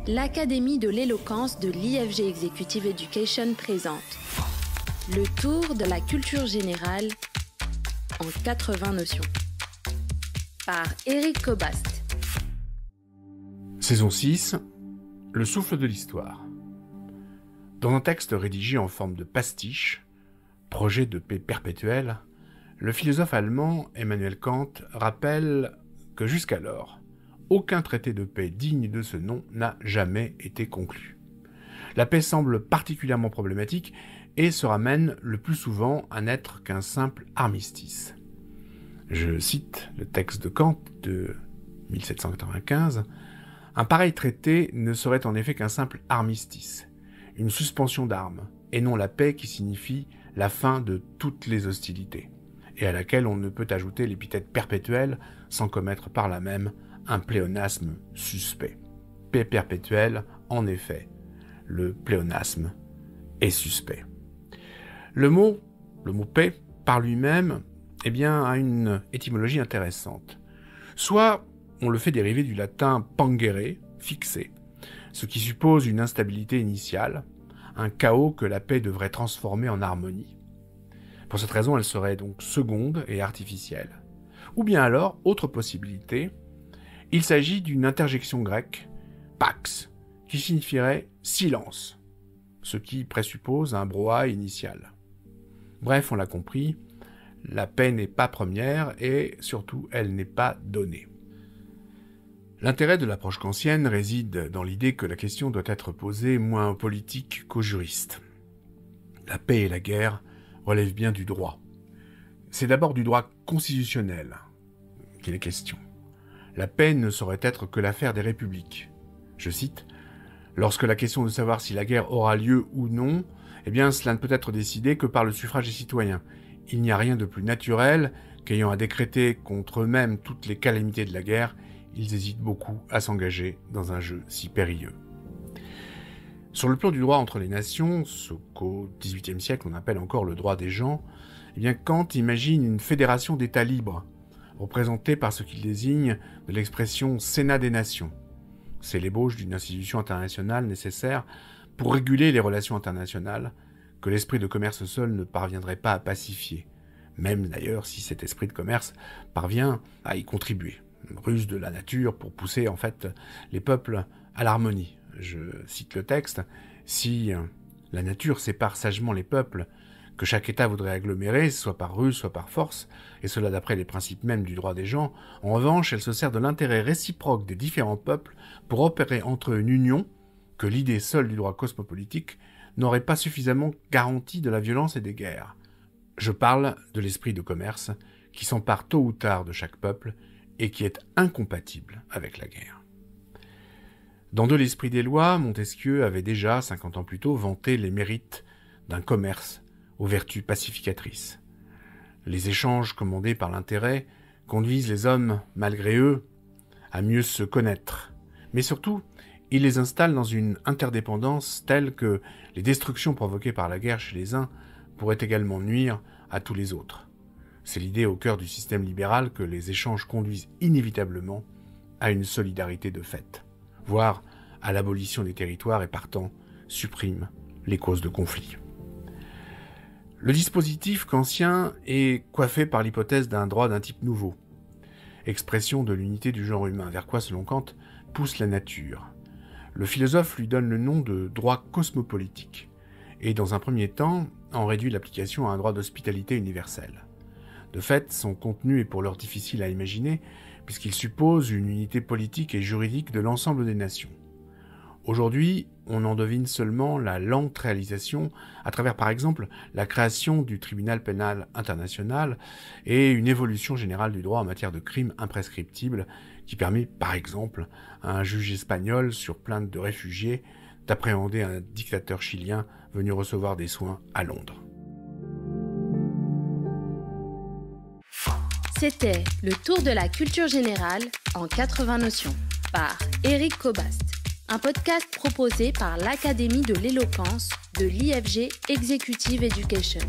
l'Académie de l'éloquence de l'IFG Executive Education présente le tour de la culture générale en 80 notions par Éric Cobast. Saison 6, le souffle de l'histoire. Dans un texte rédigé en forme de pastiche, projet de paix perpétuelle, le philosophe allemand Emmanuel Kant rappelle que jusqu'alors, aucun traité de paix digne de ce nom n'a jamais été conclu. La paix semble particulièrement problématique et se ramène le plus souvent à n'être qu'un simple armistice. Je cite le texte de Kant de 1795. « Un pareil traité ne serait en effet qu'un simple armistice, une suspension d'armes, et non la paix qui signifie la fin de toutes les hostilités, et à laquelle on ne peut ajouter l'épithète perpétuelle sans commettre par là même un pléonasme suspect. Paix perpétuelle, en effet, le pléonasme est suspect. » Le mot paix, par lui-même, a une étymologie intéressante. Soit on le fait dériver du latin pangere, fixer, ce qui suppose une instabilité initiale, un chaos que la paix devrait transformer en harmonie. Pour cette raison, elle serait donc seconde et artificielle. Ou bien alors, autre possibilité, il s'agit d'une interjection grecque, pax, qui signifierait silence, ce qui présuppose un brouhaha initial. Bref, on l'a compris, la paix n'est pas première et surtout elle n'est pas donnée. L'intérêt de l'approche kantienne réside dans l'idée que la question doit être posée moins aux politiques qu'aux juristes. La paix et la guerre relèvent bien du droit. C'est d'abord du droit constitutionnel qu'il est question. La paix ne saurait être que l'affaire des républiques. Je cite, « Lorsque la question de savoir si la guerre aura lieu ou non, cela ne peut être décidé que par le suffrage des citoyens. Il n'y a rien de plus naturel qu'ayant à décréter contre eux-mêmes toutes les calamités de la guerre, ils hésitent beaucoup à s'engager dans un jeu si périlleux. » Sur le plan du droit entre les nations, ce qu'au XVIIIe siècle on appelle encore le droit des gens, Kant imagine une fédération d'États libres, représentée par ce qu'il désigne de l'expression « Sénat des nations ». C'est l'ébauche d'une institution internationale nécessaire pour réguler les relations internationales que l'esprit de commerce seul ne parviendrait pas à pacifier, même d'ailleurs si cet esprit de commerce parvient à y contribuer. Une ruse de la nature pour pousser les peuples à l'harmonie. Je cite le texte, « Si la nature sépare sagement les peuples, que chaque État voudrait agglomérer, soit par ruse, soit par force, et cela d'après les principes mêmes du droit des gens, en revanche, elle se sert de l'intérêt réciproque des différents peuples pour opérer entre eux une union que l'idée seule du droit cosmopolitique n'aurait pas suffisamment garantie de la violence et des guerres. Je parle de l'esprit de commerce qui s'empare tôt ou tard de chaque peuple et qui est incompatible avec la guerre. » Dans De l'esprit des lois, Montesquieu avait déjà, 50 ans plus tôt, vanté les mérites d'un commerce aux vertus pacificatrices. Les échanges commandés par l'intérêt conduisent les hommes, malgré eux, à mieux se connaître. Mais surtout, ils les installent dans une interdépendance telle que les destructions provoquées par la guerre chez les uns pourraient également nuire à tous les autres. C'est l'idée au cœur du système libéral que les échanges conduisent inévitablement à une solidarité de fait, voire à l'abolition des territoires et partant suppriment les causes de conflit. Le dispositif kantien est coiffé par l'hypothèse d'un droit d'un type nouveau, expression de l'unité du genre humain, vers quoi, selon Kant, pousse la nature. Le philosophe lui donne le nom de droit cosmopolitique, et dans un premier temps, en réduit l'application à un droit d'hospitalité universel. De fait, son contenu est pour l'heure difficile à imaginer, puisqu'il suppose une unité politique et juridique de l'ensemble des nations. Aujourd'hui, on en devine seulement la lente réalisation à travers, par exemple, la création du tribunal pénal international et une évolution générale du droit en matière de crimes imprescriptibles qui permet, par exemple, à un juge espagnol sur plainte de réfugiés d'appréhender un dictateur chilien venu recevoir des soins à Londres. C'était le tour de la culture générale en 80 notions par Éric Cobast. Un podcast proposé par l'Académie de l'éloquence de l'IFG Executive Education.